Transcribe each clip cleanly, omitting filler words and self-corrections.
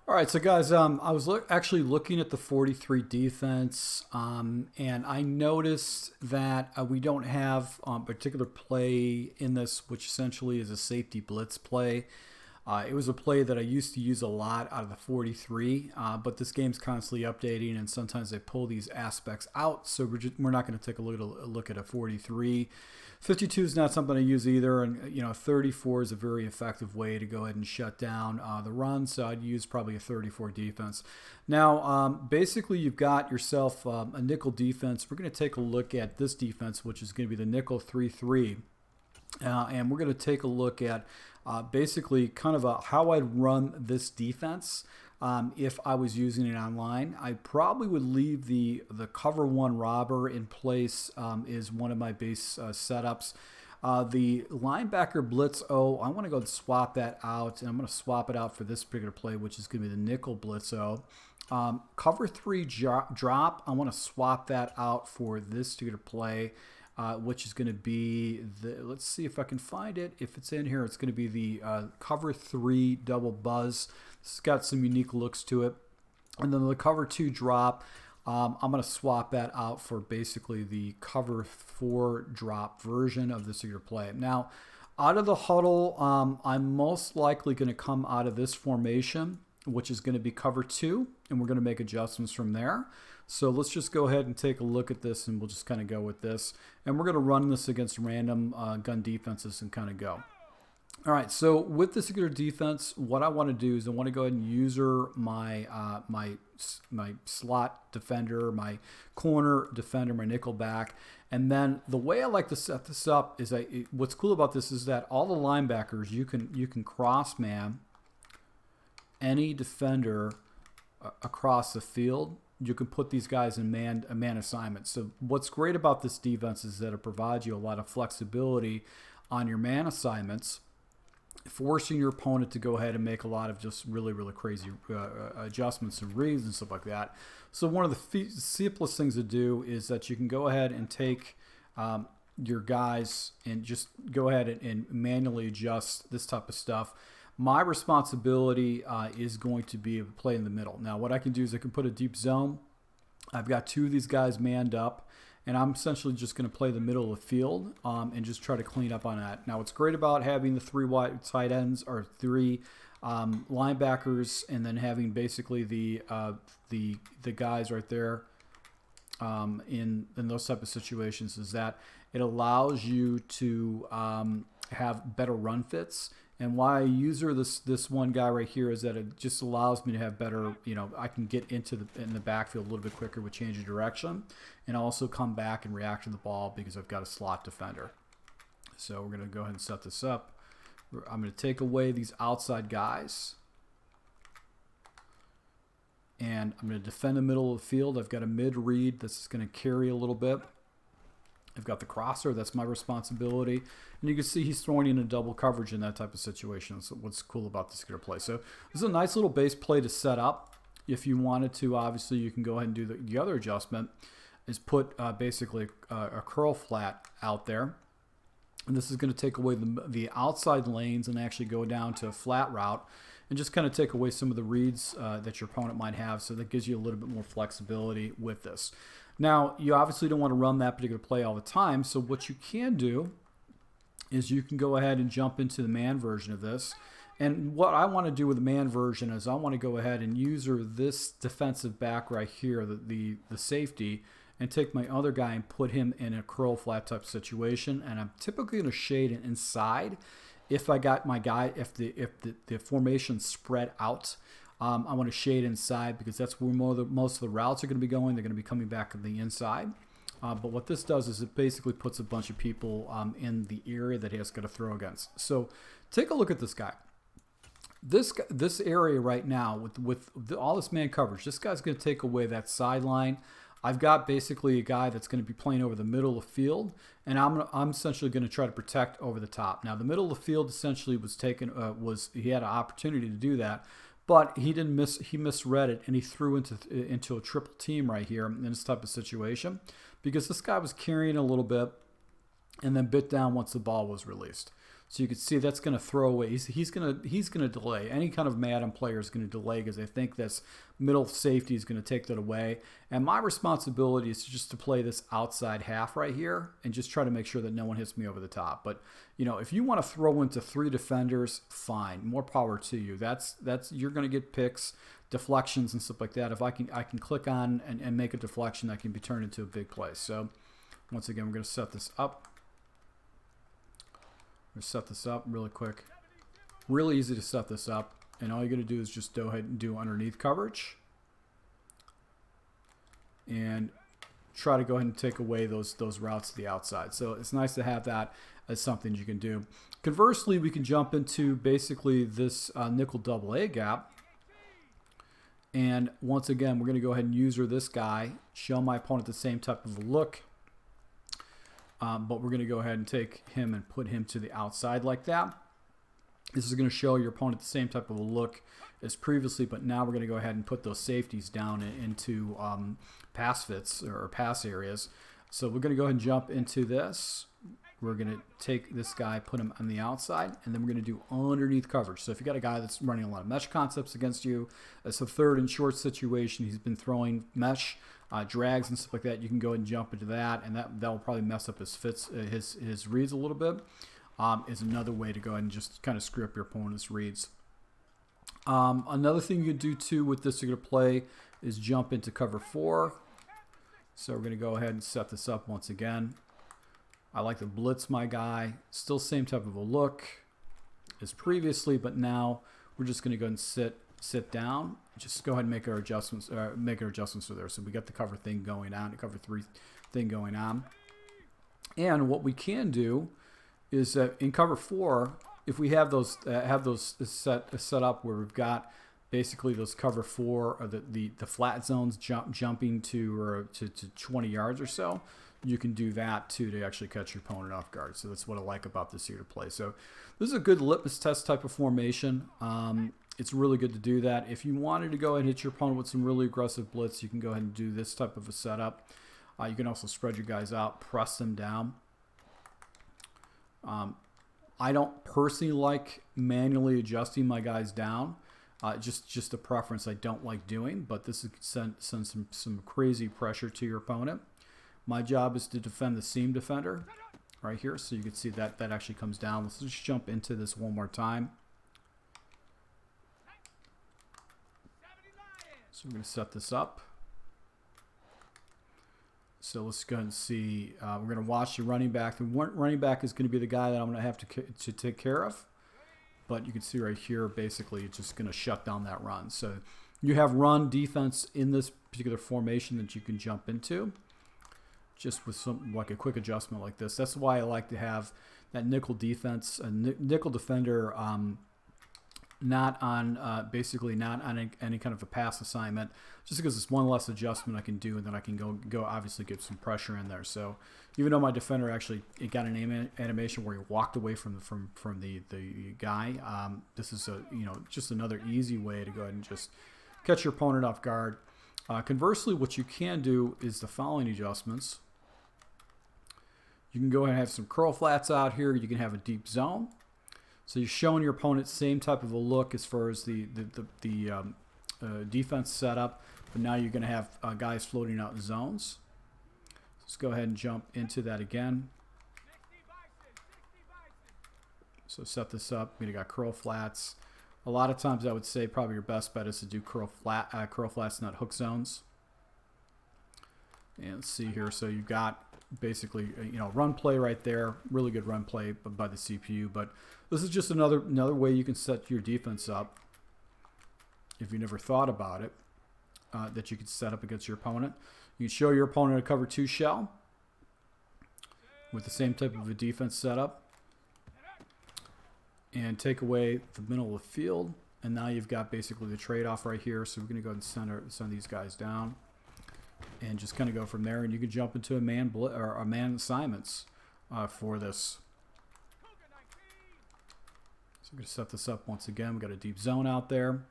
All right, so guys, I was actually looking at the 43 defense, and I noticed that we don't have a particular play in this, which essentially is a safety blitz play. It was a play that I used to use a lot out of the 43, but this game's constantly updating, and sometimes they pull these aspects out, so we're not going to take a look at a 43. 52 is not something I use either, and 34 is a very effective way to go ahead and shut down the run, so I'd use probably a 34 defense. Now, basically, you've got yourself a nickel defense. We're going to take a look at this defense, which is going to be the nickel 3-3. And we're going to take a look at basically kind of how I'd run this defense if I was using it online. I probably would leave the cover one robber in place is one of my base setups. The linebacker blitz O, I want to go and swap that out, and I'm going to swap it out for this particular play, which is going to be the nickel blitz O. Cover three drop, I want to swap that out for this particular play. Which is going to be let's see if I can find it. If it's in here, it's going to be the cover 3 double buzz. It's got some unique looks to it. And then the cover 2 drop, I'm going to swap that out for basically the cover 4 drop version of this particular play. Now, out of the huddle, I'm most likely going to come out of this formation, which is going to be cover 2, and we're going to make adjustments from there. So let's just go ahead and take a look at this, and we'll just kind of go with this. And we're going to run this against random gun defenses and kind of go. All right, so with this particular defense, what I want to do is I want to go ahead and user my my slot defender, my corner defender, my nickel back. And then the way I like to set this up is what's cool about this is that all the linebackers, you can cross man any defender across the field. You can put these guys in man assignments. So what's great about this defense is that it provides you a lot of flexibility on your man assignments, forcing your opponent to go ahead and make a lot of just really crazy adjustments and reads and stuff like that. So one of the simplest things to do is that you can go ahead and take your guys and just go ahead and manually adjust this type of stuff. My responsibility is going to be to play in the middle. Now, what I can do is I can put a deep zone. I've got 2 of these guys manned up, and I'm essentially just going to play the middle of the field and just try to clean up on that. Now, what's great about having the 3 wide tight ends or 3 linebackers, and then having basically the guys right there in those type of situations is that it allows you to have better run fits. And why I use this one guy right here is that it just allows me to have better, I can get in the backfield a little bit quicker with change of direction, and also come back and react to the ball because I've got a slot defender. So we're going to go ahead and set this up. I'm going to take away these outside guys, and I'm going to defend the middle of the field. I've got a mid read that's going to carry a little bit. I've got the crosser. That's my responsibility. And you can see he's throwing in a double coverage in that type of situation. That's what's cool about this particular play. So this is a nice little base play to set up. If you wanted to, obviously, you can go ahead and do the other adjustment is put basically a curl flat out there. And this is going to take away the outside lanes and actually go down to a flat route and just kind of take away some of the reads that your opponent might have. So that gives you a little bit more flexibility with this. Now, you obviously don't want to run that particular play all the time, so what you can do is you can go ahead and jump into the man version of this. And what I want to do with the man version is I want to go ahead and user this defensive back right here, the safety, and take my other guy and put him in a curl flat type situation. And I'm typically going to shade it inside if I got my guy, if the formation spread out. I want to shade inside because that's where most of the routes are going to be going. They're going to be coming back on the inside. But what this does is it basically puts a bunch of people in the area that he has got to throw against. So take a look at this guy. This area right now with all this man coverage, this guy's going to take away that sideline. I've got basically a guy that's going to be playing over the middle of the field, and I'm essentially going to try to protect over the top. Now, the middle of the field essentially was taken he had an opportunity to do that. But he didn't miss. He misread it, and he threw into a triple team right here in this type of situation because this guy was carrying a little bit and then bit down once the ball was released. So you can see that's going to throw away. He's going to delay. Any kind of Madden player is going to delay because they think this middle safety is going to take that away. And my responsibility is just to play this outside half right here and just try to make sure that no one hits me over the top. But you know, if you want to throw into 3 defenders, fine. More power to you. That's you're going to get picks, deflections, and stuff like that. If I can click on and make a deflection, that can be turned into a big play. So once again, we're going to set this up. Set this up really quick. Really easy to set this up, and all you're going to do is just go ahead and do underneath coverage and try to go ahead and take away those routes to the outside. So it's nice to have that as something you can do. Conversely, we can jump into basically this nickel double A gap, and once again we're going to go ahead and user this guy, show my opponent the same type of a look. But we're going to go ahead and take him and put him to the outside like that. This is going to show your opponent the same type of a look as previously, but now we're going to go ahead and put those safeties down into pass fits or pass areas. So we're going to go ahead and jump into this. We're going to take this guy, put him on the outside, and then we're going to do underneath coverage. So if you got a guy that's running a lot of mesh concepts against you, it's a 3rd and short situation. He's been throwing mesh, drags and stuff like that. You can go ahead and jump into that, and that will probably mess up his fits, his reads a little bit. Is another way to go ahead and just kind of screw up your opponent's reads. Another thing you can do too with this particular play is jump into cover 4. So we're going to go ahead and set this up once again. I like to blitz my guy. Still same type of a look as previously, but now we're just going to go ahead and sit down. Just go ahead and make our adjustments for there. So we got the cover thing going on, the cover 3 thing going on. And what we can do is that in cover 4, if we have those set up where we've got basically those cover 4 or the flat zones jumping to 20 yards or so, you can do that too to actually catch your opponent off guard. So that's what I like about this here to play. So this is a good litmus test type of formation. It's really good to do that. If you wanted to go ahead and hit your opponent with some really aggressive blitz, you can go ahead and do this type of a setup. You can also spread your guys out, press them down. I don't personally like manually adjusting my guys down. Just a preference I don't like doing, but this is send some crazy pressure to your opponent. My job is to defend the seam defender right here, so you can see that actually comes down. Let's just jump into this one more time. So we're going to set this up. So let's go ahead and see. We're going to watch the running back. The running back is going to be the guy that I'm going to have to take care of. But you can see right here, basically, it's just going to shut down that run. So you have run defense in this particular formation that you can jump into, just with some like a quick adjustment like this. That's why I like to have that nickel defense, a nickel defender, not on basically not on any kind of a pass assignment, just because it's one less adjustment I can do, and then I can go obviously get some pressure in there. So even though my defender actually got an animation where he walked away from the guy, this is just another easy way to go ahead and just catch your opponent off guard. Conversely, what you can do is the following adjustments. You can go ahead and have some curl flats out here. You can have a deep zone. So you're showing your opponent the same type of a look as far as the defense setup, but now you're going to have guys floating out in zones. Let's go ahead and jump into that again. So set this up. We got curl flats. A lot of times I would say probably your best bet is to do curl flats, not hook zones. And let's see here. So you've got basically run play right there, really good run play by the CPU. But this is just another way you can set your defense up if you never thought about it, that you could set up against your opponent. You can show your opponent a cover 2 shell with the same type of a defense setup and take away the middle of the field, and now you've got basically the trade-off right here. So we're going to go ahead and send these guys down and just kind of go from there, and you can jump into a man assignments for this. So we're going to set this up once again. We've got a deep zone out there.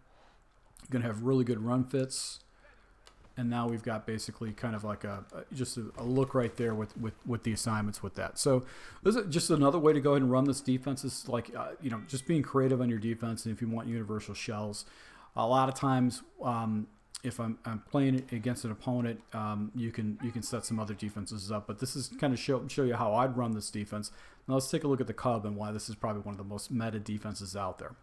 You're going to have really good run fits. and now we've got basically kind of like just a look right there with the assignments with that. So this is just another way to go ahead and run this defense. Is like just being creative on your defense, and if you want universal shells, a lot of times if I'm playing against an opponent, you can set some other defenses up. But this is kind of show you how I'd run this defense. Now let's take a look at the Cub and why this is probably one of the most meta defenses out there.